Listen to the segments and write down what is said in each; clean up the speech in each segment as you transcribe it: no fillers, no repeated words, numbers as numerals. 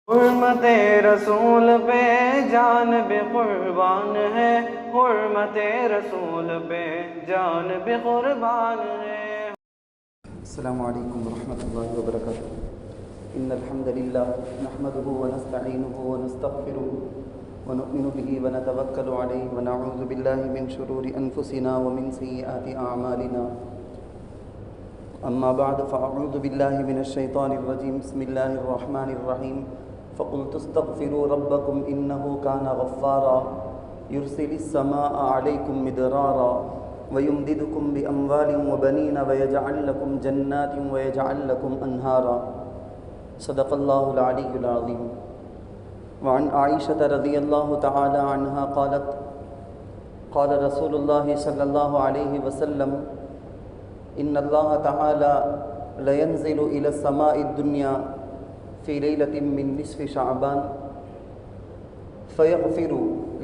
حرمت رسول پہ جان بھی قربان ہے، حرمت رسول پہ جان بھی قربان ہے۔ السلام علیکم ورحمۃ اللہ وبرکاتہ۔ ان الحمد للہ نحمده ونستعینه ونستغفره ونؤمن به ونتوکل علیہ ونعوذ باللہ من شرور انفسنا ومن سیئات اعمالنا، اما بعد فاعوذ باللہ من الشیطان الرجیم، بسم اللہ الرحمن الرحیم۔ فقلت استغفروا ربکم انه کان غفارا یرسل السماء علیکم مدرارا وَيُمْدِدُكُمْ بِأَمْوَالٍ وَبَنِينَ وَيَجْعَلْ لَكُمْ جَنَّاتٍ وَيَجْعَلْ لَكُمْ أَنْهَارًا۔ صدق اللہ العلی العظیم۔ وعن عائشة رضی اللہ تعالی عنہا قالت قال رسول اللہ صلی اللہ علیہ وسلم ان اللہ تعالی لینزل الى السماء الدنیا فی لیلۃ من نصف شعبان فیغفر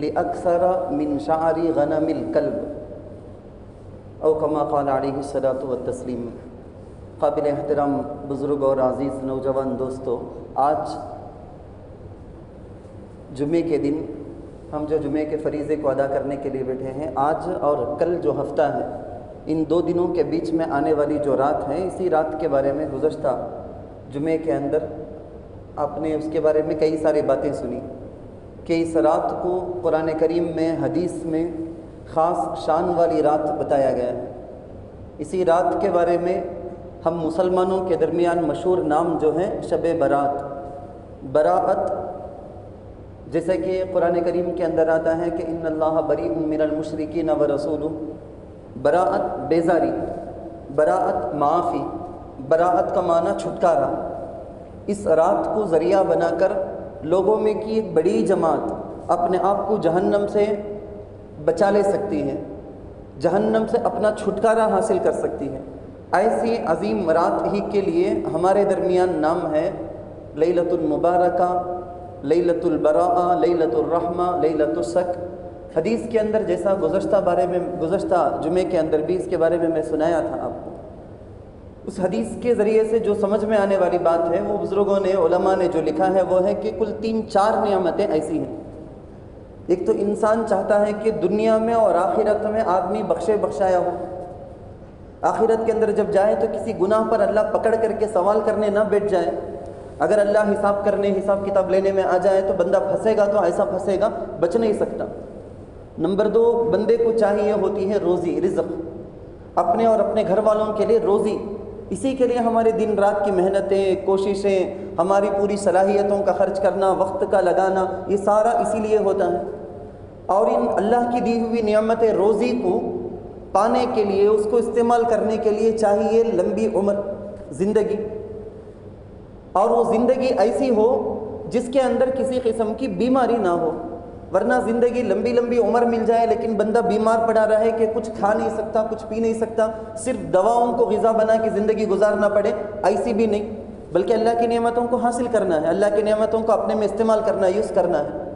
لأکثر من شعر غنم الکلب او کما قال علیہ الصلاۃ والتسلیم۔ قابل احترام بزرگ اور عزیز نوجوان دوستو، آج جمعے کے دن ہم جو جمعے کے فریضے کو ادا کرنے کے لیے بیٹھے ہیں، آج اور کل جو ہفتہ ہے، ان دو دنوں کے بیچ میں آنے والی جو رات ہے، اسی رات کے بارے میں گزشتہ جمعے کے اندر آپ نے اس کے بارے میں کئی ساری باتیں سنی کہ اس رات کو قرآن کریم میں، حدیث میں خاص شان والی رات بتایا گیا ہے۔ اسی رات کے بارے میں ہم مسلمانوں کے درمیان مشہور نام جو ہے شب برات، براءت، جیسے کہ قرآن کریم کے اندر آتا ہے کہ ان اللہ بریء من المشرکین ورسولہ، براءت بیزاری، براءت معافی، براءت کا معنی چھٹکارا۔ اس رات کو ذریعہ بنا کر لوگوں میں کی ایک بڑی جماعت اپنے آپ کو جہنم سے بچا لے سکتی ہے، جہنم سے اپنا چھٹکارا حاصل کر سکتی ہے۔ ایسی عظیم رات ہی کے لیے ہمارے درمیان نام ہے لیلۃ المبارکہ، لیلۃ البراءہ، لیلۃ الرحمہ، لیلۃ السک۔ حدیث کے اندر جیسا گزشتہ جمعے کے اندر بھی اس کے بارے میں سنایا تھا آپ کو، اس حدیث کے ذریعے سے جو سمجھ میں آنے والی بات ہے، وہ بزرگوں نے، علماء نے جو لکھا ہے وہ ہے کہ کل 3-4 نعمتیں ایسی ہیں۔ ایک تو انسان چاہتا ہے کہ دنیا میں اور آخرت میں آدمی بخشایا ہو، آخرت کے اندر جب جائے تو کسی گناہ پر اللہ پکڑ کر کے سوال کرنے نہ بیٹھ جائے۔ اگر اللہ حساب کتاب لینے میں آ جائے تو بندہ پھنسے گا، تو ایسا پھنسے گا بچ نہیں سکتا۔ نمبر 2، بندے کو چاہیے ہوتی ہے روزی، رزق، اپنے اور اپنے گھر والوں کے لیے روزی۔ اسی کے لیے ہمارے دن رات کی محنتیں، کوششیں، ہماری پوری صلاحیتوں کا خرچ کرنا، وقت کا لگانا، یہ سارا اسی لیے ہوتا ہے۔ اور ان اللہ کی دی ہوئی نعمت روزی کو پانے کے لیے، اس کو استعمال کرنے کے لیے چاہیے لمبی عمر، زندگی، اور وہ زندگی ایسی ہو جس کے اندر کسی قسم کی بیماری نہ ہو۔ ورنہ زندگی لمبی عمر مل جائے لیکن بندہ بیمار پڑا رہے کہ کچھ کھا نہیں سکتا، کچھ پی نہیں سکتا، صرف دواؤں کو غذا بنا کے زندگی گزارنا پڑے، ایسی بھی نہیں، بلکہ اللہ کی نعمتوں کو حاصل کرنا ہے، اللہ کی نعمتوں کو اپنے میں استعمال کرنا ہے، یوز کرنا ہے۔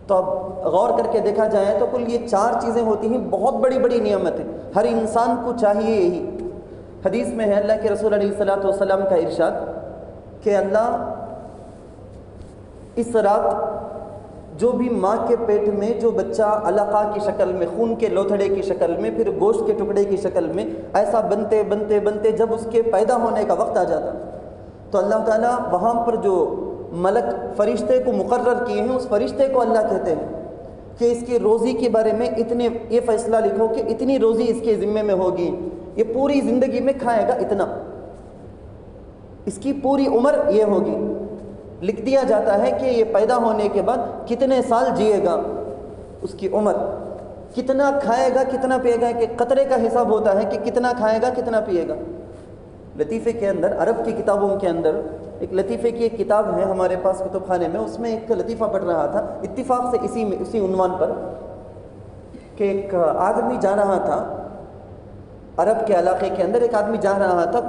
تو اب غور کر کے دیکھا جائے تو کل یہ 4 چیزیں ہوتی ہیں، بہت بڑی نعمتیں، ہر انسان کو چاہیے یہی۔ حدیث میں ہے اللہ کے رسول علیہ الصلوۃ والسلام کا ارشاد کہ اللہ اس رات جو بھی ماں کے پیٹ میں جو بچہ علقہ کی شکل میں، خون کے لوتھڑے کی شکل میں، پھر گوشت کے ٹکڑے کی شکل میں، ایسا بنتے جب اس کے پیدا ہونے کا وقت آ جاتا تو اللہ تعالیٰ وہاں پر جو ملک فرشتے کو مقرر کیے ہیں، اس فرشتے کو اللہ کہتے ہیں کہ اس کی روزی کے بارے میں یہ فیصلہ لکھو کہ اتنی روزی اس کے ذمے میں ہوگی، یہ پوری زندگی میں کھائے گا اتنا، اس کی پوری عمر یہ ہوگی۔ لکھ دیا جاتا ہے کہ یہ پیدا ہونے کے بعد کتنے سال جیے گا، اس کی عمر، کتنا کھائے گا، کتنا پیے گا، کہ قطرے کا حساب ہوتا ہے کہ کتنا کھائے گا، کتنا پیے گا۔ لطیفے کے اندر، عرب کی کتابوں کے اندر ایک لطیفے کی ایک کتاب ہے ہمارے پاس کتب خانے میں، اس میں ایک لطیفہ پڑھ رہا تھا اتفاق سے اسی عنوان پر، کہ ایک آدمی جا رہا تھا عرب کے علاقے کے اندر، ایک آدمی جا رہا تھا،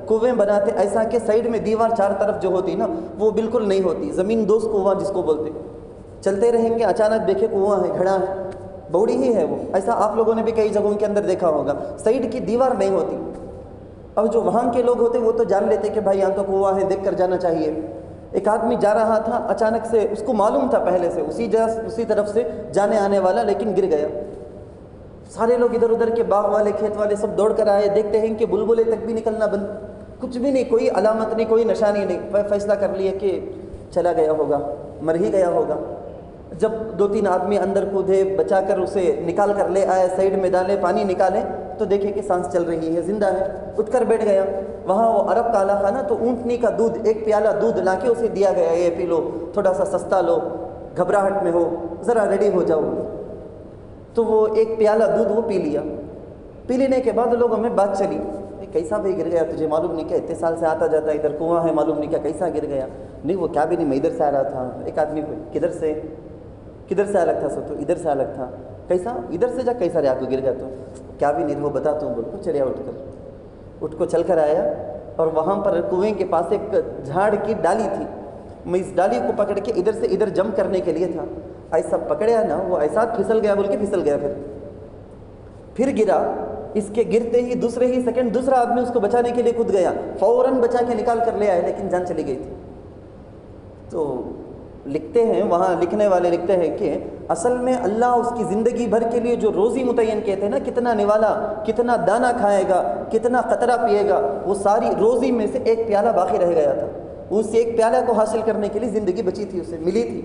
کنویں بناتے ایسا کہ سائیڈ میں دیوار 4 طرف جو ہوتی نا وہ بالکل نہیں ہوتی، زمین دوز کنواں جس کو بولتے، چلتے رہیں گے اچانک دیکھے کنواں ہے، گھڑا ہے، بوڑی ہی ہے وہ، ایسا آپ لوگوں نے بھی کئی جگہوں کے اندر دیکھا ہوگا، سائیڈ کی دیوار نہیں ہوتی۔ اور جو وہاں کے لوگ ہوتے وہ تو جان لیتے کہ بھائی یہاں تو کنواں ہے، دیکھ کر جانا چاہیے۔ ایک آدمی جا رہا تھا، اچانک سے اس کو معلوم تھا پہلے سے اسی طرف سے جانے آنے والا، لیکن گر گیا۔ سارے لوگ ادھر ادھر کے باغ والے کھیت والے سب دوڑ کر آئے، دیکھتے ہیں کہ بلبلے تک بھی نکلنا بند، کچھ بھی نہیں، کوئی علامت نہیں، کوئی نشانی نہیں۔ فیصلہ کر لیا کہ چلا گیا ہوگا، مر ہی گیا ہوگا۔ جب 2-3 آدمی اندر کودے، بچا کر اسے نکال کر لے آئے، سائڈ میں ڈالے، پانی نکالے تو دیکھے کہ سانس چل رہی ہے، زندہ ہے۔ اٹھ کر بیٹھ گیا۔ وہاں وہ عرب کا علاقہ نا، تو اونٹنی کا دودھ، ایک پیالہ دودھ لا کے اسے دیا گیا، یہ پی لو، تھوڑا سا سستا لو، گھبراہٹ میں ہو ذرا ریڈی ہو جاؤ۔ تو وہ ایک پیالہ دودھ وہ پی لیا۔ پی لینے کے بعد لوگوں میں بات چلی، کیسا بھی گر گیا، تجھے معلوم نہیں کیا اتنے سال سے آتا جاتا ہے، ادھر کنواں ہے، معلوم نہیں کیا کیسا گر گیا؟ نہیں وہ کیا بھی نہیں، میں ادھر سے آ رہا تھا۔ ایک آدمی کدھر سے الگ تھا؟ سو تو ادھر سے الگ تھا۔ کیسا ادھر سے جا، کیسا رہا کو گر گیا؟ تو کیا بھی نہیں، وہ بتاتا ہوں بول کو چلیا، اٹھ کو چل کر آیا، اور وہاں پر کنویں کے پاس ایک جھاڑ کی ڈالی تھی، میں اس ڈالی کو پکڑ کے ادھر سے ادھر جمپ کرنے کے لیے تھا، ایسا پکڑیا نا، وہ ایسا پھسل گیا بول کے پھسل گیا، پھر گرا۔ اس کے گرتے ہی دوسرے ہی سیکنڈ دوسرا آدمی اس کو بچانے کے لیے کود گیا، فوراً بچا کے نکال کر لے آئے، لیکن جان چلی گئی تھی۔ تو لکھتے ہیں، وہاں لکھنے والے لکھتے ہیں کہ اصل میں اللہ اس کی زندگی بھر کے لیے جو روزی متعین کہتے ہیں نا، کتنا نوالا، کتنا دانہ کھائے گا، کتنا قطرہ پیے گا، وہ ساری روزی میں سے ایک پیالہ باقی رہ گیا تھا۔ اس ایک پیالہ کو حاصل کرنے کے لیے زندگی بچی تھی، اسے ملی تھی۔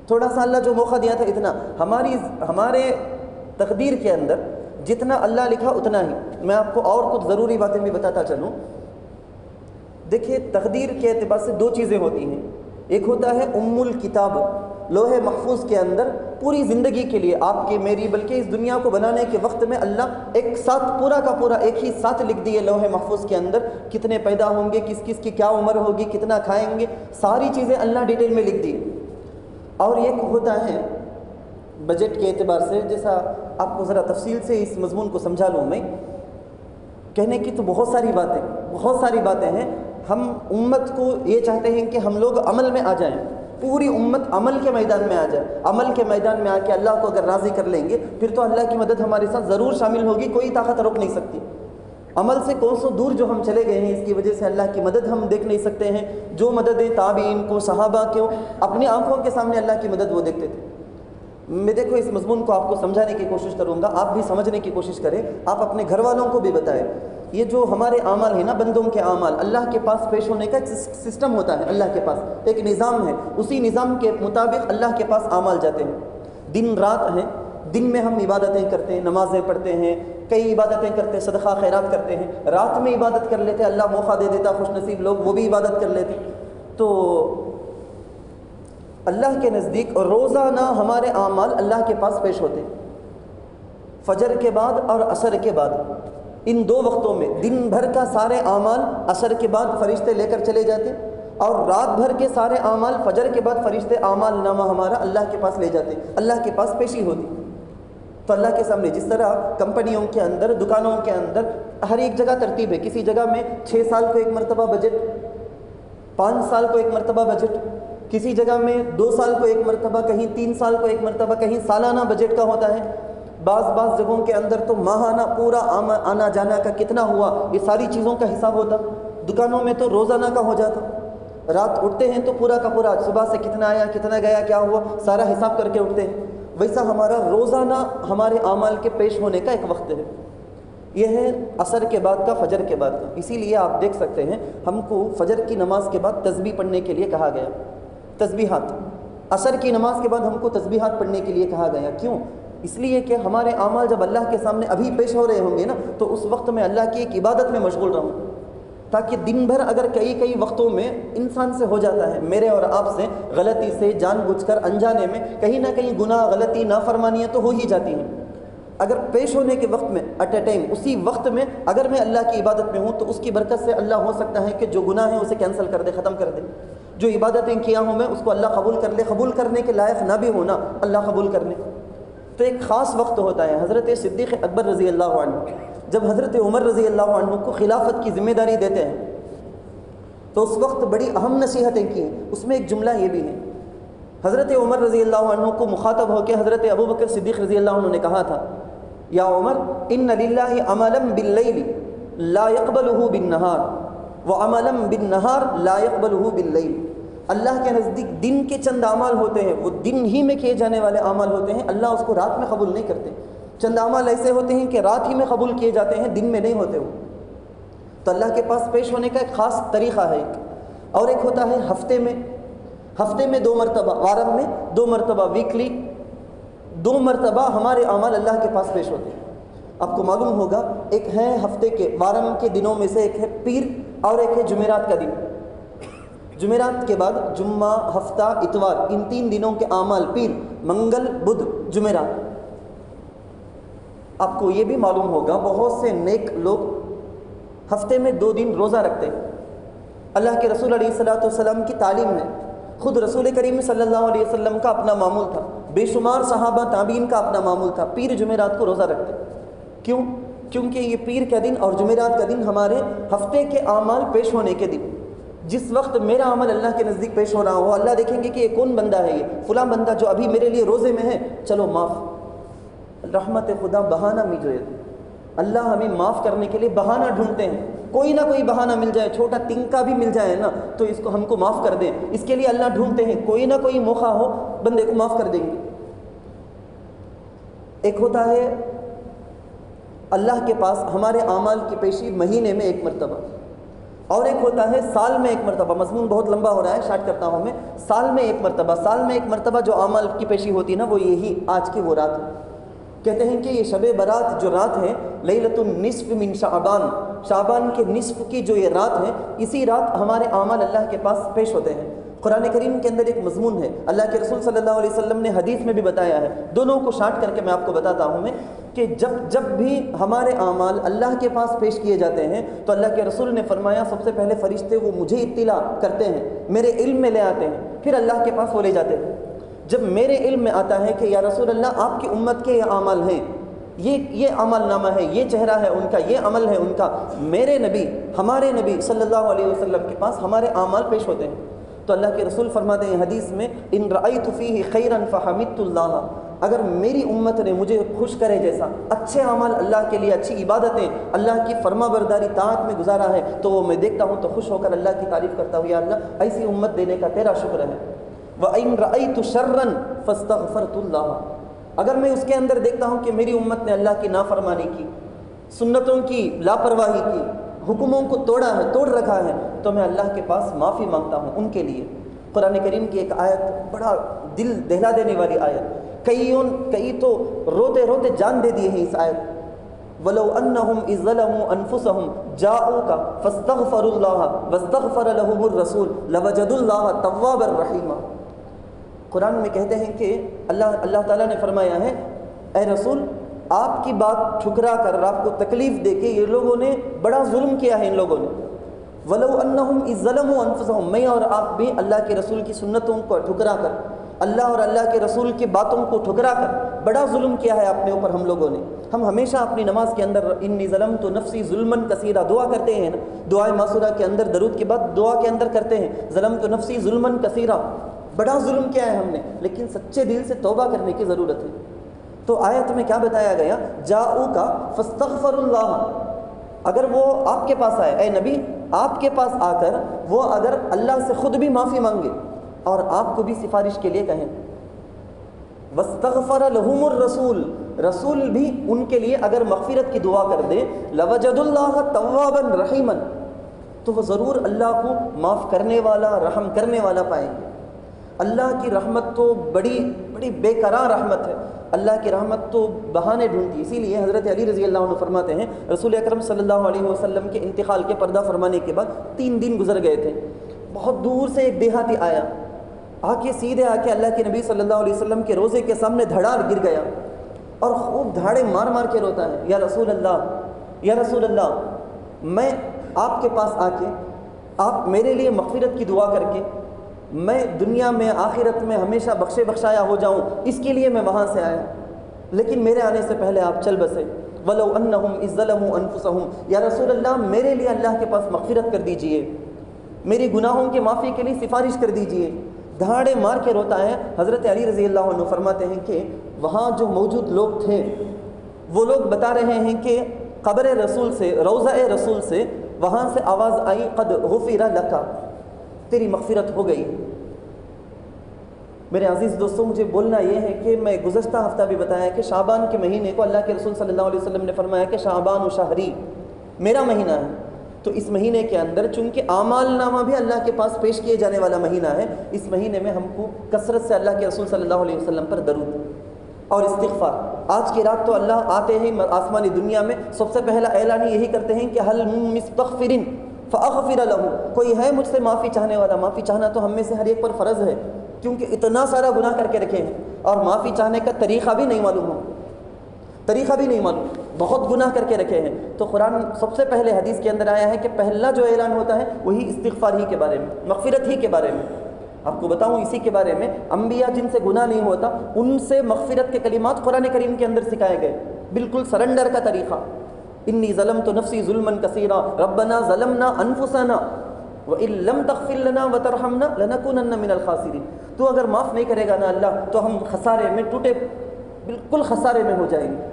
تھوڑا سا اللہ جو موقع دیا تھا، اتنا ہمارے تقدیر کے اندر جتنا اللہ لکھا اتنا ہی۔ میں آپ کو اور کچھ ضروری باتیں بھی بتاتا چلوں۔ دیکھیے، تقدیر کے اعتبار سے 2 چیزیں ہوتی ہیں، ایک ہوتا ہے الکتاب، لوح محفوظ کے اندر پوری زندگی کے لیے، آپ کے میری بلکہ اس دنیا کو بنانے کے وقت میں اللہ ایک ساتھ پورا کا پورا ایک ہی ساتھ لکھ دیے لوح محفوظ کے اندر، کتنے پیدا ہوں گے، کس کس کی کیا عمر ہوگی، کتنا کھائیں گے، ساری چیزیں اللہ ڈیٹیل میں لکھ دی۔ اور ایک ہوتا ہے بجٹ کے اعتبار سے، جیسا آپ کو ذرا تفصیل سے اس مضمون کو سمجھا لوں میں، کہنے کی تو بہت ساری باتیں ہیں۔ ہم امت کو یہ چاہتے ہیں کہ ہم لوگ عمل میں آ جائیں، پوری امت عمل کے میدان میں آ جائے، عمل کے میدان میں آ کے اللہ کو اگر راضی کر لیں گے، پھر تو اللہ کی مدد ہمارے ساتھ ضرور شامل ہوگی، کوئی طاقت روک نہیں سکتی۔ عمل سے کوسوں دور جو ہم چلے گئے ہیں، اس کی وجہ سے اللہ کی مدد ہم دیکھ نہیں سکتے ہیں۔ جو مددیں تابعین کو، صحابہ کو، اپنی آنکھوں کے سامنے اللہ کی مدد وہ دیکھتے تھے۔ میں دیکھو اس مضمون کو آپ کو سمجھانے کی کوشش کروں گا، آپ بھی سمجھنے کی کوشش کریں، آپ اپنے گھر والوں کو بھی بتائیں۔ یہ جو ہمارے اعمال ہیں نا، بندوں کے اعمال اللہ کے پاس پیش ہونے کا ایک سسٹم ہوتا ہے، اللہ کے پاس ایک نظام ہے، اسی نظام کے مطابق اللہ کے پاس اعمال جاتے ہیں۔ دن رات ہیں، دن میں ہم عبادتیں کرتے ہیں، نمازیں پڑھتے ہیں، کئی عبادتیں کرتے ہیں، صدقہ خیرات کرتے ہیں، رات میں عبادت کر لیتے ہیں، اللہ موقع دے دیتا، خوش نصیب لوگ وہ بھی عبادت کر لیتے۔ تو اللہ کے نزدیک روزانہ ہمارے اعمال اللہ کے پاس پیش ہوتے ہیں، فجر کے بعد اور عصر کے بعد، ان 2 وقتوں میں دن بھر کا سارے اعمال عصر کے بعد فرشتے لے کر چلے جاتے، اور رات بھر کے سارے اعمال فجر کے بعد فرشتے اعمال نامہ ہمارا اللہ کے پاس لے جاتے، اللہ کے پاس پیشی ہوتی۔ تو اللہ کے سامنے جس طرح کمپنیوں کے اندر، دکانوں کے اندر ہر ایک جگہ ترتیب ہے، کسی جگہ میں 6 سال کو ایک مرتبہ بجٹ، 5 سال کو ایک مرتبہ بجٹ، کسی جگہ میں 2 سال کو ایک مرتبہ، کہیں 3 سال کو ایک مرتبہ، کہیں سالانہ بجٹ کا ہوتا ہے، بعض جگہوں کے اندر تو ماہانہ پورا آنا جانا کا کتنا ہوا، یہ ساری چیزوں کا حساب ہوتا۔ دکانوں میں تو روزانہ کا ہو جاتا، رات اٹھتے ہیں تو پورا کا پورا صبح سے کتنا آیا، کتنا گیا، کیا ہوا، سارا حساب کر کے اٹھتے ہیں۔ ویسا ہمارا روزانہ ہمارے اعمال کے پیش ہونے کا ایک وقت ہے، یہ ہے عصر کے بعد کا، فجر کے بعد کا۔ اسی لیے آپ دیکھ سکتے ہیں ہم کو فجر کی نماز کے بعد تسبیح پڑھنے کے لیے کہا گیا، تسبیحات۔ عصر کی نماز کے بعد ہم کو تسبیحات پڑھنے کے لیے کہا گیا، کیوں؟ اس لیے کہ ہمارے اعمال جب اللہ کے سامنے ابھی پیش ہو رہے ہوں گے نا، تو اس وقت میں اللہ کی ایک عبادت میں مشغول رہوں، تاکہ دن بھر اگر کئی وقتوں میں انسان سے ہو جاتا ہے، میرے اور آپ سے غلطی سے، جان بوجھ کر، انجانے میں کہیں نہ کہیں گناہ، غلطی، نافرمانیاں تو ہو ہی جاتی ہیں۔ اگر پیش ہونے کے وقت میں ایٹ اے ٹائم، اسی وقت میں اگر میں اللہ کی عبادت میں ہوں، تو اس کی برکت سے اللہ ہو سکتا ہے کہ جو گناہ ہے اسے کینسل کر دے، ختم کر دے۔ جو عبادتیں کیا ہوں میں، اس کو اللہ قبول کر لے، قبول کرنے کے لائق نہ بھی ہونا، اللہ قبول کر لے۔ تو ایک خاص وقت ہوتا ہے۔ حضرت صدیق اکبر رضی اللہ عنہ جب حضرت عمر رضی اللہ عنہ کو خلافت کی ذمہ داری دیتے ہیں، تو اس وقت بڑی اہم نصیحتیں کی ہیں، اس میں ایک جملہ یہ بھی ہے۔ حضرت عمر رضی اللہ عنہ کو مخاطب ہو کے حضرت ابوبکر صدیق رضی اللہ عنہ نے کہا تھا، یا عمر ان للہ عملا باللیل لا يقبلہ بالنہار وعملا بالنہار لا يقبلہ باللیل۔ اللہ کے نزدیک دن کے چند اعمال ہوتے ہیں، وہ دن ہی میں کیے جانے والے اعمال ہوتے ہیں، اللہ اس کو رات میں قبول نہیں کرتے۔ چند اعمال ایسے ہوتے ہیں کہ رات ہی میں قبول کیے جاتے ہیں، دن میں نہیں ہوتے وہ۔ تو اللہ کے پاس پیش ہونے کا ایک خاص طریقہ ہے اور ایک ہوتا ہے ہفتے میں 2 مرتبہ، وارم میں 2 مرتبہ، ویکلی 2 مرتبہ ہمارے اعمال اللہ کے پاس پیش ہوتے ہیں۔ آپ کو معلوم ہوگا ایک ہے ہفتے کے وارم کے دنوں میں سے ایک ہے پیر اور ایک ہے جمعرات کا دن۔ جمعرات کے بعد جمعہ، ہفتہ، اتوار، ان 3 دنوں کے اعمال پیر، منگل، بدھ، جمعرات۔ آپ کو یہ بھی معلوم ہوگا بہت سے نیک لوگ ہفتے میں 2 دن روزہ رکھتے ہیں۔ اللہ کے رسول علیہ الصلوۃ والسلام کی تعلیم ہے، خود رسول کریم صلی اللہ علیہ وسلم کا اپنا معمول تھا، بے شمار صحابہ تابعین کا اپنا معمول تھا، پیر جمعرات کو روزہ رکھتے۔ کیوں؟ کیونکہ یہ پیر کا دن اور جمعرات کا دن ہمارے ہفتے کے اعمال پیش ہونے کے دن۔ جس وقت میرا عمل اللہ کے نزدیک پیش ہو رہا ہو، اللہ دیکھیں گے کہ یہ کون بندہ ہے، یہ فلاں بندہ جو ابھی میرے لیے روزے میں ہے، چلو معاف۔ رحمت خدا بہانہ میجوئے، اللہ ہمیں معاف کرنے کے لیے بہانہ ڈھونڈتے ہیں، کوئی نہ کوئی بہانہ مل جائے، چھوٹا تنکا بھی مل جائے نا تو اس کو ہم کو معاف کر دیں، اس کے لیے اللہ ڈھونڈتے ہیں، کوئی نہ کوئی موقع ہو بندے کو معاف کر دیں گے۔ ایک ہوتا ہے اللہ کے پاس ہمارے اعمال کی پیشی مہینے میں 1 مرتبہ، اور ایک ہوتا ہے سال میں 1 مرتبہ۔ مضمون بہت لمبا ہو رہا ہے، شارٹ کرتا ہوں میں۔ سال میں 1 مرتبہ، سال میں 1 مرتبہ جو اعمال کی پیشی ہوتی ہے نا، وہ یہی آج کی وہ رات ہے۔ کہتے ہیں کہ یہ شب برات جو رات ہے، لیلۃ النصف من شعبان، شعبان کے نصف کی جو یہ رات ہے، اسی رات ہمارے اعمال اللہ کے پاس پیش ہوتے ہیں۔ قرآن کریم کے اندر ایک مضمون ہے، اللہ کے رسول صلی اللہ علیہ وسلم نے حدیث میں بھی بتایا ہے، دونوں کو شارٹ کر کے میں آپ کو بتاتا ہوں میں، کہ جب بھی ہمارے اعمال اللہ کے پاس پیش کیے جاتے ہیں تو اللہ کے رسول نے فرمایا سب سے پہلے فرشتے وہ مجھے اطلاع کرتے ہیں، میرے علم میں لے آتے ہیں، پھر اللہ کے پاس وہ لے جاتے ہیں۔ جب میرے علم میں آتا ہے کہ یا رسول اللہ آپ کی امت کے یہ اعمال ہیں، یہ عمل نامہ ہے، یہ چہرہ ہے ان کا، یہ عمل ہے ان کا، میرے نبی، ہمارے نبی صلی اللہ علیہ وسلم کے پاس ہمارے اعمال پیش ہوتے ہیں، تو اللہ کے رسول فرماتے ہیں حدیث میں، ان رأیت فیہ خیرا فحمدت اللہ، اگر میری امت نے مجھے خوش کرے جیسا اچھے اعمال اللہ کے لیے، اچھی عبادتیں، اللہ کی فرما برداری طاعت میں گزارا ہے، تو وہ میں دیکھتا ہوں تو خوش ہو کر اللہ کی تعریف کرتا ہوں، یا اللہ ایسی امت دینے کا تیرا شکر ہے۔ وَإِن رَأَيْتُ شَرًّا فَاسْتَغْفَرْتُ اللَّهَ، اگر میں اس کے اندر دیکھتا ہوں کہ میری امت نے اللہ کی نافرمانی کی، سنتوں کی لاپرواہی کی، حکموں کو توڑ رکھا ہے، تو میں اللہ کے پاس معافی مانگتا ہوں ان کے لیے۔ قرآن کریم کی ایک آیت، بڑا دل دہلا دینے والی آیت، کئی تو روتے روتے جان دے دیے ہیں اس آیت۔ وَلَوْ أَنَّهُمْ إِذْ ظَلَمُوا أَنفُسَهُمْ جَاءُوكَ فَاسْتَغْفَرُوا اللَّهَ وَاسْتَغْفَرَ لَهُمُ الرَّسُولُ لَوَجَدُوا اللَّهَ تَوَّابًا رَحِيمًا۔ قرآن میں کہتے ہیں کہ اللہ تعالیٰ نے فرمایا ہے، اے رسول آپ کی بات ٹھکرا کر، آپ کو تکلیف دے کے یہ لوگوں نے بڑا ظلم کیا ہے، ان لوگوں نے۔ وَلَوْ أَنَّهُمْ إِذْ ظَلَمُوا أَنفُسَهُمْ، میں اور آپ بھی اللہ کے رسول کی سنتوں کو ٹھکرا کر، اللہ اور اللہ کے رسول کی باتوں کو ٹھکرا کر بڑا ظلم کیا ہے اپنے اوپر ہم لوگوں نے۔ ہم ہمیشہ اپنی نماز کے اندر انی ظلمت نفسی ظلما کثیرا دعا کرتے ہیں نا، دعائے معصورہ کے اندر درود کے بعد دعا کے اندر کرتے ہیں، ظلمت نفسی ظلما کثیرا، بڑا ظلم کیا ہے ہم نے، لیکن سچے دل سے توبہ کرنے کی ضرورت ہے۔ تو آیت میں کیا بتایا گیا، جاؤک فاستغفر اللہ، اگر وہ آپ کے پاس آئے، اے نبی آپ کے پاس آ کر وہ اگر اللہ سے خود بھی معافی مانگے اور آپ کو بھی سفارش کے لیے کہیں، واستغفر لهم الرسول، رسول بھی ان کے لیے اگر مغفرت کی دعا کر دے، لوجد اللہ توابا رحیما، تو وہ ضرور اللہ کو معاف کرنے والا، رحم کرنے والا پائیں گے۔ اللہ کی رحمت تو بڑی بڑی بے قرار رحمت ہے، اللہ کی رحمت تو بہانے ڈھونڈتی ہے۔ اسی لیے حضرت علی رضی اللہ عنہ فرماتے ہیں، رسول اکرم صلی اللہ علیہ وسلم کے انتقال کے پردہ فرمانے کے بعد 3 دن گزر گئے تھے، بہت دور سے ایک دیہاتی آیا، سیدھے آ کے اللہ کے نبی صلی اللہ علیہ وسلم کے روزے کے سامنے دھڑار گر گیا اور خوب دھاڑے مار مار کے روتا ہے، یا رسول اللہ، یا رسول اللہ، میں آپ کے پاس آ کے آپ میرے لیے مغفرت کی دعا کر کے میں دنیا میں آخرت میں ہمیشہ بخشے بخشایا ہو جاؤں، اس کے لیے میں وہاں سے آیا، لیکن میرے آنے سے پہلے آپ چل بسے۔ وَلَوْ أَنَّهُمْ إِذْ ظَلَمُوا أَنفُسَهُمْ، یا رسول اللہ میرے لیے اللہ کے پاس مغفرت کر دیجئے، میری گناہوں کے معافی کے لیے سفارش کر دیجئے۔ دھاڑے مار کے روتا ہے۔ حضرت علی رضی اللہ عنہ فرماتے ہیں کہ وہاں جو موجود لوگ تھے وہ لوگ بتا رہے ہیں کہ قبر رسول سے، روضہ رسول سے وہاں سے آواز آئی قد غفر لک، تیری مغفرت ہو گئی۔ میرے عزیز دوستوں، مجھے بولنا یہ ہے کہ میں گزشتہ ہفتہ بھی بتایا کہ شعبان کے مہینے کو اللہ کے رسول صلی اللہ علیہ وسلم نے فرمایا کہ شعبان و شہری، میرا مہینہ ہے۔ تو اس مہینے کے اندر چونکہ اعمال نامہ بھی اللہ کے پاس پیش کیے جانے والا مہینہ ہے، اس مہینے میں ہم کو کثرت سے اللہ کے رسول صلی اللہ علیہ وسلم پر درود اور استغفار۔ آج کی رات تو اللہ آتے ہیں آسمانی دنیا میں، سب سے پہلا اعلان یہی کرتے ہیں کہ حل من مستغفر فاغفر له، کوئی ہے مجھ سے معافی چاہنے والا؟ معافی چاہنا تو ہم میں سے ہر ایک پر فرض ہے، کیونکہ اتنا سارا گناہ کر کے رکھے ہیں اور معافی چاہنے کا طریقہ بھی نہیں معلوم ہو، طریقہ بھی نہیں معلوم، بہت گناہ کر کے رکھے ہیں۔ تو قرآن سب سے پہلے حدیث کے اندر آیا ہے کہ پہلا جو اعلان ہوتا ہے وہی استغفار ہی کے بارے میں، مغفرت ہی کے بارے میں۔ آپ کو بتاؤں اسی کے بارے میں، انبیاء جن سے گناہ نہیں ہوتا ان سے مغفرت کے کلمات قرآن کریم کے اندر سکھائے گئے، بالکل سرنڈر کا طریقہ۔ انی ظلمت نفسی ظلما کثیرا ربنا ظلمنا انفسنا وان لم تغفر لنا وترحمنا لنکونن من الخاسرین۔ تو اگر معاف نہیں کرے گا نا اللہ تو ہم خسارے میں، ٹوٹے بالکل خسارے میں ہو جائیں گے۔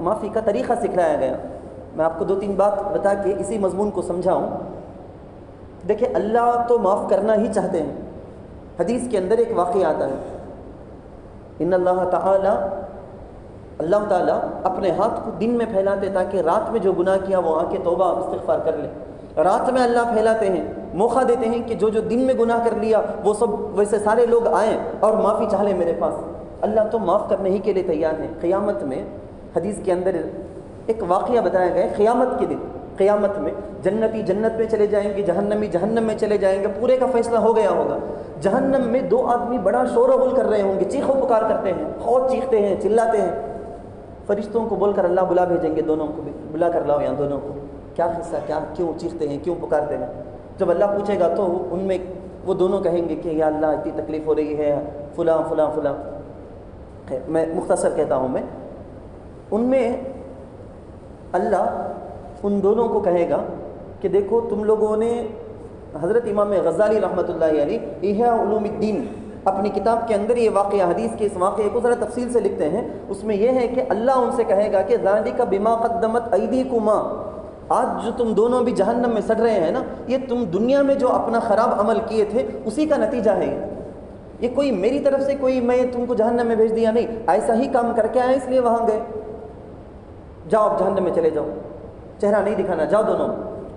معافی کا طریقہ سکھلایا گیا۔ میں آپ کو 2-3 بات بتا کے اسی مضمون کو سمجھاؤں۔ دیکھیں، اللہ تو معاف کرنا ہی چاہتے ہیں۔ حدیث کے اندر ایک واقعہ آتا ہے، ان اللہ تعالیٰ اپنے ہاتھ کو دن میں پھیلاتے تاکہ رات میں جو گناہ کیا وہ آ کے توبہ استغفار کر لے۔ رات میں اللہ پھیلاتے ہیں، موقع دیتے ہیں کہ جو دن میں گناہ کر لیا وہ سب ویسے سارے لوگ آئیں اور معافی چاہ لیں میرے پاس۔ اللہ تو معاف کرنے ہی کے لیے تیار ہیں۔ قیامت میں حدیث کے اندر ایک واقعہ بتایا گیا ہے، قیامت کے دن، قیامت میں جنتی جنت میں چلے جائیں گے، جہنمی جہنم میں چلے جائیں گے، پورے کا فیصلہ ہو گیا ہوگا۔ جہنم میں 2 آدمی بڑا شور و غل کر رہے ہوں گے، چیخ و پکار کرتے ہیں، بہت چیختے ہیں، چلاتے ہیں۔ فرشتوں کو بول کر اللہ بلا بھیجیں گے، دونوں کو بھی بلا کر لاؤ یہاں، دونوں کو، کیا قصہ، کیا کیوں چیختے ہیں، کیوں پکارتے ہیں؟ جب اللہ پوچھے گا تو ان میں وہ دونوں کہیں گے کہ یا اللہ اتنی تکلیف ہو رہی ہے، فلاں فلاں فلاں۔ میں مختصر کہتا ہوں، میں ان میں اللہ ان دونوں کو کہے گا کہ دیکھو تم لوگوں نے، حضرت امام غزالی رحمۃ اللہ علیہ احیاء علوم الدین اپنی کتاب کے اندر یہ واقعہ، حدیث کے اس واقعے کو ذرا تفصیل سے لکھتے ہیں۔ اس میں یہ ہے کہ اللہ ان سے کہے گا کہ ذالک بما قدمت ایدیکما، آج جو تم دونوں بھی جہنم میں سڑ رہے ہیں نا، یہ تم دنیا میں جو اپنا خراب عمل کیے تھے اسی کا نتیجہ ہے۔ یہ کوئی میری طرف سے کوئی میں تم کو جہنم میں بھیج دیا نہیں، ایسا ہی کام کر کے آئے اس لیے وہاں گئے۔ جاؤ اب جہنم میں چلے جاؤ، چہرہ نہیں دکھانا، جاؤ دونوں۔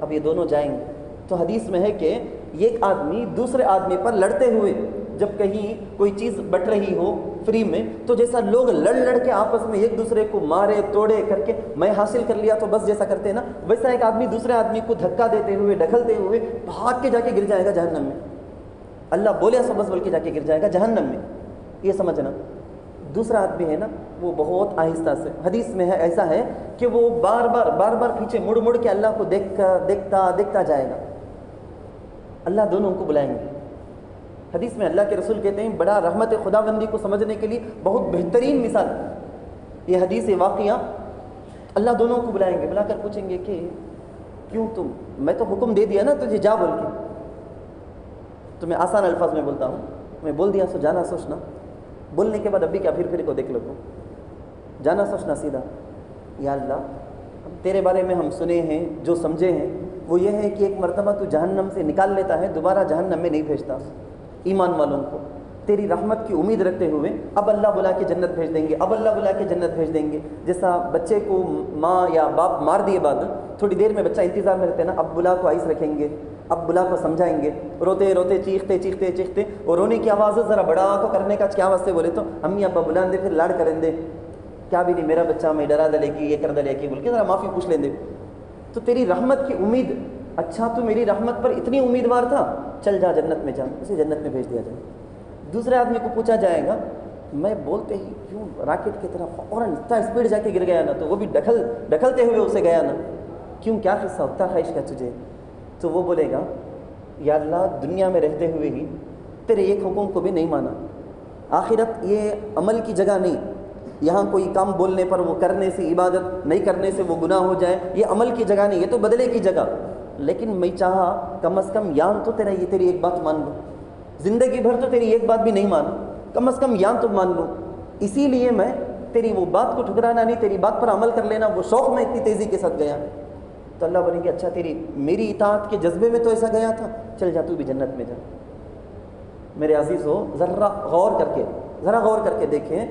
اب یہ دونوں جائیں گے تو حدیث میں ہے کہ ایک آدمی دوسرے آدمی پر لڑتے ہوئے، جب کہیں کوئی چیز بٹ رہی ہو فری میں، تو جیسا لوگ لڑ کے آپس میں ایک دوسرے کو مارے توڑے کر کے میں حاصل کر لیا تو بس جیسا کرتے ہیں نا، ویسا ایک آدمی دوسرے آدمی کو دھکا دیتے ہوئے ڈھکلتے ہوئے بھاگ کے جا کے گر جائے گا جہنم میں۔ اللہ بولے سو بس بول کے جا کے گر جائے گا جہنم میں۔ یہ سمجھنا، دوسرا آدمی ہے نا وہ بہت آہستہ سے، حدیث میں ہے ایسا ہے کہ وہ بار بار پیچھے مڑ کے اللہ کو دیکھتا جائے گا۔ اللہ دونوں کو بلائیں گے۔ حدیث میں اللہ کے رسول کہتے ہیں بڑا رحمت خداوندی کو سمجھنے کے لیے بہت بہترین مثال یہ حدیث واقعہ، اللہ دونوں کو بلائیں گے، بلا کر پوچھیں گے کہ کیوں تم، میں تو حکم دے دیا نا تجھے جا بول کے، تو میں آسان الفاظ میں بولتا ہوں، میں بول دیا سو جانا سوچنا، بولنے کے بعد ابھی کیا پھر کو دیکھ لو تو جانا سوچنا سیدھا۔ یا اللہ تیرے بارے میں ہم سنے ہیں، جو سمجھے ہیں وہ یہ ہے کہ ایک مرتبہ تو جہنم سے نکال لیتا ہے، دوبارہ جہنم میں نہیں بھیجتا ایمان والوں کو۔ تیری رحمت کی امید رکھتے ہوئے اب اللہ بلا کے جنت بھیج دیں گے، اب اللہ بلا کے جنت بھیج دیں گے۔ جیسا بچے کو ماں یا باپ مار دیے بعد تھوڑی دیر میں بچہ انتظار میں رہتے ہیں نا، اب بلا کو آئس رکھیں گے، اب بلا کو سمجھائیں گے، روتے روتے چیختے اور رونے کی آواز ذرا بڑا کو کرنے کا کیا واسطے بولے تو امی ابا بلان دے، پھر لاڑ کریں دے، کیا بھی نہیں میرا بچہ میں ڈرا دلے کی یہ کر دلے کی بول کے ذرا معافی پوچھ لیں دے۔ تو تیری رحمت کی امید، اچھا تو میری رحمت پر اتنی امیدوار تھا، چل جا جنت میں جا، اسے جنت میں بھیج دیا جائے۔ دوسرے آدمی کو پوچھا جائے گا میں بولتے ہی کیوں راکٹ کی طرح فوراً اتنا اسپیڈ جا کے گر گیا نا، تو وہ بھی ڈھکلتے ہوئے اسے گیا نا، کیوں کیا قصہ اتنا خواہش کا تجھے؟ تو وہ بولے گا یا اللہ دنیا میں رہتے ہوئے ہی تیرے ایک حکم کو بھی نہیں مانا، آخرت یہ عمل کی جگہ نہیں، یہاں کوئی کام بولنے پر وہ کرنے سے، عبادت نہیں کرنے سے وہ گناہ ہو جائے، یہ عمل کی جگہ نہیں، یہ تو بدلے کی جگہ۔ لیکن میں چاہا کم از کم یہاں تو تیرا یہ تیری ایک بات مان لوں، زندگی بھر تو تیری ایک بات بھی نہیں مانوں، کم از کم یہاں تو مان لوں۔ اسی لیے میں تیری وہ بات کو ٹھکرانا نہیں، تیری بات پر عمل کر لینا، وہ شوق میں اتنی تیزی کے ساتھ گیا. تو اللہ بولیں گے اچھا تیری میری اطاعت کے جذبے میں تو ایسا گیا تھا، چل جا تو بھی جنت میں جا. میرے عزیز ہو، ذرا غور کر کے دیکھیں.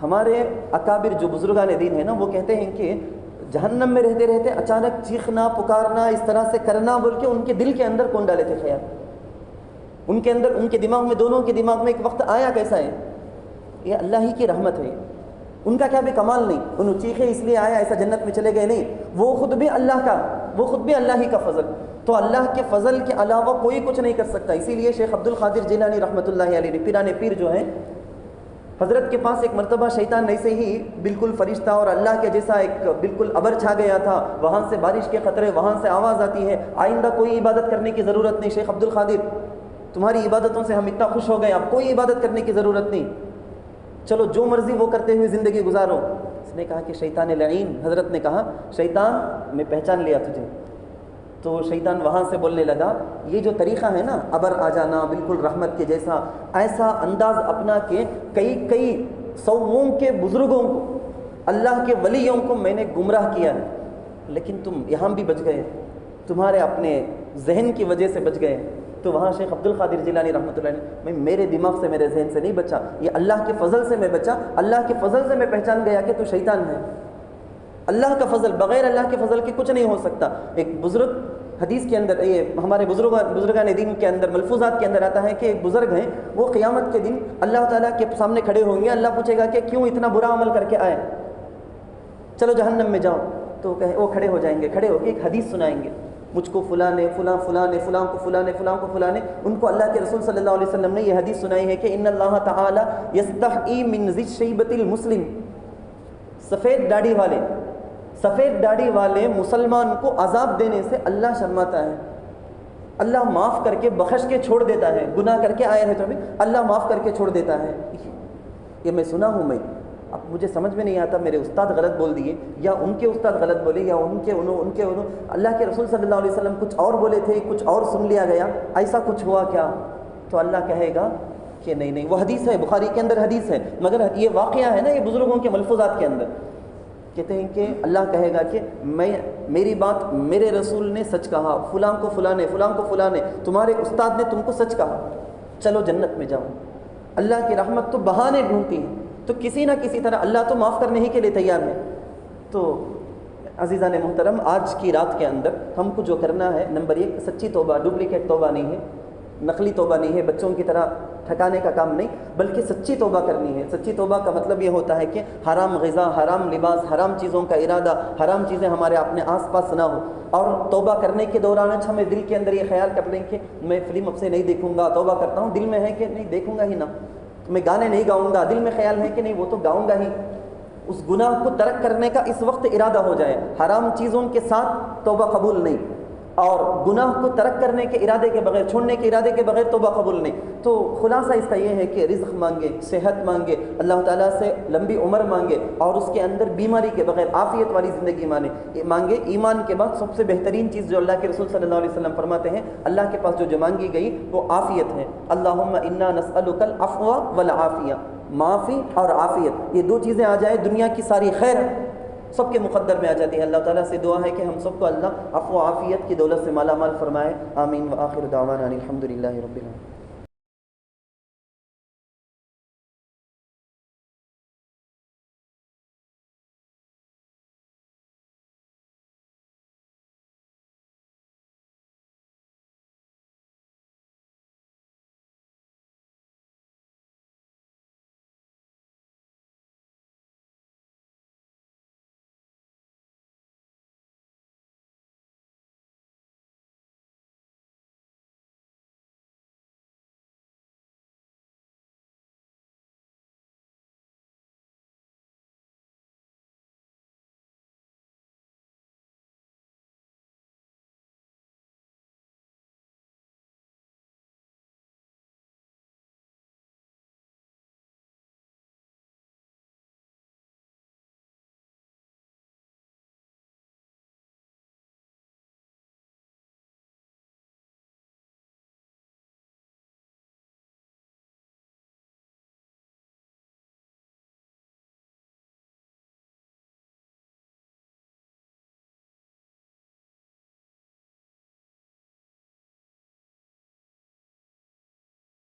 ہمارے اکابر جو بزرگان دین ہیں نا، وہ کہتے ہیں کہ جہنم میں رہتے رہتے اچانک چیخنا پکارنا اس طرح سے کرنا بول کے ان کے دل کے اندر کون ڈالے تھے خیال؟ ان کے اندر، ان کے دماغ میں، دونوں کے دماغ میں ایک وقت آیا کیسا ہے؟ یہ اللہ ہی کی رحمت ہے، ان کا کیا بھی کمال نہیں، انہوں چیخے اس لیے آیا ایسا جنت میں چلے گئے نہیں، وہ خود بھی اللہ ہی کا فضل. تو اللہ کے فضل کے علاوہ کوئی کچھ نہیں کر سکتا. اسی لیے شیخ عبد القادر جیلانی رحمۃ اللہ علیہ پیران پیر جو ہیں، حضرت کے پاس ایک مرتبہ شیطان ایسے ہی بالکل فرشتہ اور اللہ کے جیسا ایک بالکل ابر چھا گیا تھا، وہاں سے بارش کے خطرے، وہاں سے آواز آتی ہے آئندہ کوئی عبادت کرنے کی ضرورت نہیں، شیخ عبد القادر تمہاری عبادتوں سے ہم اتنا خوش ہو گئے، اب کوئی عبادت کرنے کی ضرورت نہیں، چلو جو مرضی وہ کرتے ہوئے زندگی گزارو. اس نے کہا کہ شیطان لعین، حضرت نے کہا شیطان میں پہچان لیا تجھے. تو شیطان وہاں سے بولنے لگا یہ جو طریقہ ہے نا ابر آ جانا بالکل رحمت کے جیسا، ایسا انداز اپنا کہ کئی سووں کے بزرگوں کو، اللہ کے ولیوں کو میں نے گمراہ کیا ہے، لیکن تم یہاں بھی بچ گئے، تمہارے اپنے ذہن کی وجہ سے بچ گئے. تو وہاں شیخ عبد القادر جیلانی رحمۃ اللہ علیہ، میں میرے دماغ سے میرے ذہن سے نہیں بچا، یہ اللہ کے فضل سے میں بچا، اللہ کے فضل سے میں پہچان گیا کہ تو شیطان ہے. اللہ کا فضل، بغیر اللہ کے فضل کے کچھ نہیں ہو سکتا. ایک بزرگ حدیث کے اندر، یہ ہمارے بزرگان دین کے اندر ملفوظات کے اندر آتا ہے کہ ایک بزرگ ہیں، وہ قیامت کے دن اللہ تعالیٰ کے سامنے کھڑے ہوں گے. اللہ پوچھے گا کہ کیوں اتنا برا عمل کر کے آئے، چلو جہنم میں جاؤ. تو وہ کھڑے ہو جائیں گے، کھڑے ہو کے ایک حدیث سنائیں گے، مجھ کو فلاں نے فلاں نے فلاں کو فلاں نے فلاں کو فلاں نے. ان کو اللہ کے رسول صلی اللہ علیہ وسلم نے یہ حدیث سنائی ہے کہ ان اللہ تعالی یستحی من ذی الشیبۃ المسلم، سفید داڑھی والے مسلمان کو عذاب دینے سے اللہ شرماتا ہے. اللہ معاف کر کے بخش کے چھوڑ دیتا ہے، گناہ کر کے آئے ہیں تو بھی اللہ معاف کر کے چھوڑ دیتا ہے. یہ میں سنا ہوں. میں اب مجھے سمجھ میں نہیں آتا میرے استاد غلط بول دیے یا ان کے استاد غلط بولے یا ان کے اللہ کے رسول صلی اللہ علیہ وسلم کچھ اور بولے تھے، کچھ اور سن لیا گیا، ایسا کچھ ہوا کیا؟ تو اللہ کہے گا کہ نہیں، وہ حدیث ہے، بخاری کے اندر حدیث ہے، مگر یہ واقعہ ہے نا، یہ بزرگوں کے ملفوظات کے اندر کہتے ہیں کہ اللہ کہے گا کہ میری بات میرے رسول نے سچ کہا، فلاں کو فلاں نے فلاں کو فلاں نے، تمہارے استاد نے تم کو سچ کہا، چلو جنت میں جاؤ. اللہ کی رحمت تو بہانے ڈھونڈتی ہے، تو کسی نہ کسی طرح اللہ تو معاف کرنے ہی کے لیے تیار ہے. تو عزیزان محترم، آج کی رات کے اندر ہم کو جو کرنا ہے، نمبر 1 سچی توبہ، ڈپلیکیٹ توبہ نہیں ہے، نقلی توبہ نہیں ہے، بچوں کی طرح ٹھکانے کا کام نہیں، بلکہ سچی توبہ کرنی ہے. سچی توبہ کا مطلب یہ ہوتا ہے کہ حرام غذا، حرام لباس، حرام چیزوں کا ارادہ، حرام چیزیں ہمارے اپنے آس پاس نہ ہو. اور توبہ کرنے کے دوران ہمیں دل کے اندر یہ خیال کر لیں کہ میں فلم اب سے نہیں دیکھوں گا، توبہ کرتا ہوں، دل میں ہے کہ نہیں دیکھوں گا ہی نہ، میں گانے نہیں گاؤں گا، دل میں خیال ہے کہ نہیں وہ تو گاؤں گا ہی. اس گناہ کو ترک کرنے کا اس وقت ارادہ ہو جائے. حرام چیزوں کے ساتھ توبہ قبول نہیں، اور گناہ کو ترک کرنے کے ارادے کے بغیر، چھوڑنے کے ارادے کے بغیر توبہ قبول نہیں. تو خلاصہ اس کا یہ ہے کہ رزق مانگے، صحت مانگے، اللہ تعالیٰ سے لمبی عمر مانگے، اور اس کے اندر بیماری کے بغیر عافیت والی زندگی مانگے. ایمان کے بعد سب سے بہترین چیز جو اللہ کے رسول صلی اللہ علیہ وسلم فرماتے ہیں، اللہ کے پاس جو مانگی گئی وہ عافیت ہے. اللہم انا نسألک العفو والعافیہ، معافی اور عافیت، یہ 2 چیزیں آ جائے دنیا کی ساری خیر سب کے مقدر میں آ جاتی ہے. اللہ تعالیٰ سے دعا ہے کہ ہم سب کو اللہ عفو و عافیت کی دولت سے مالا مال فرمائے. آمین. وآخر دعوانا الحمدللہ رب العالمین.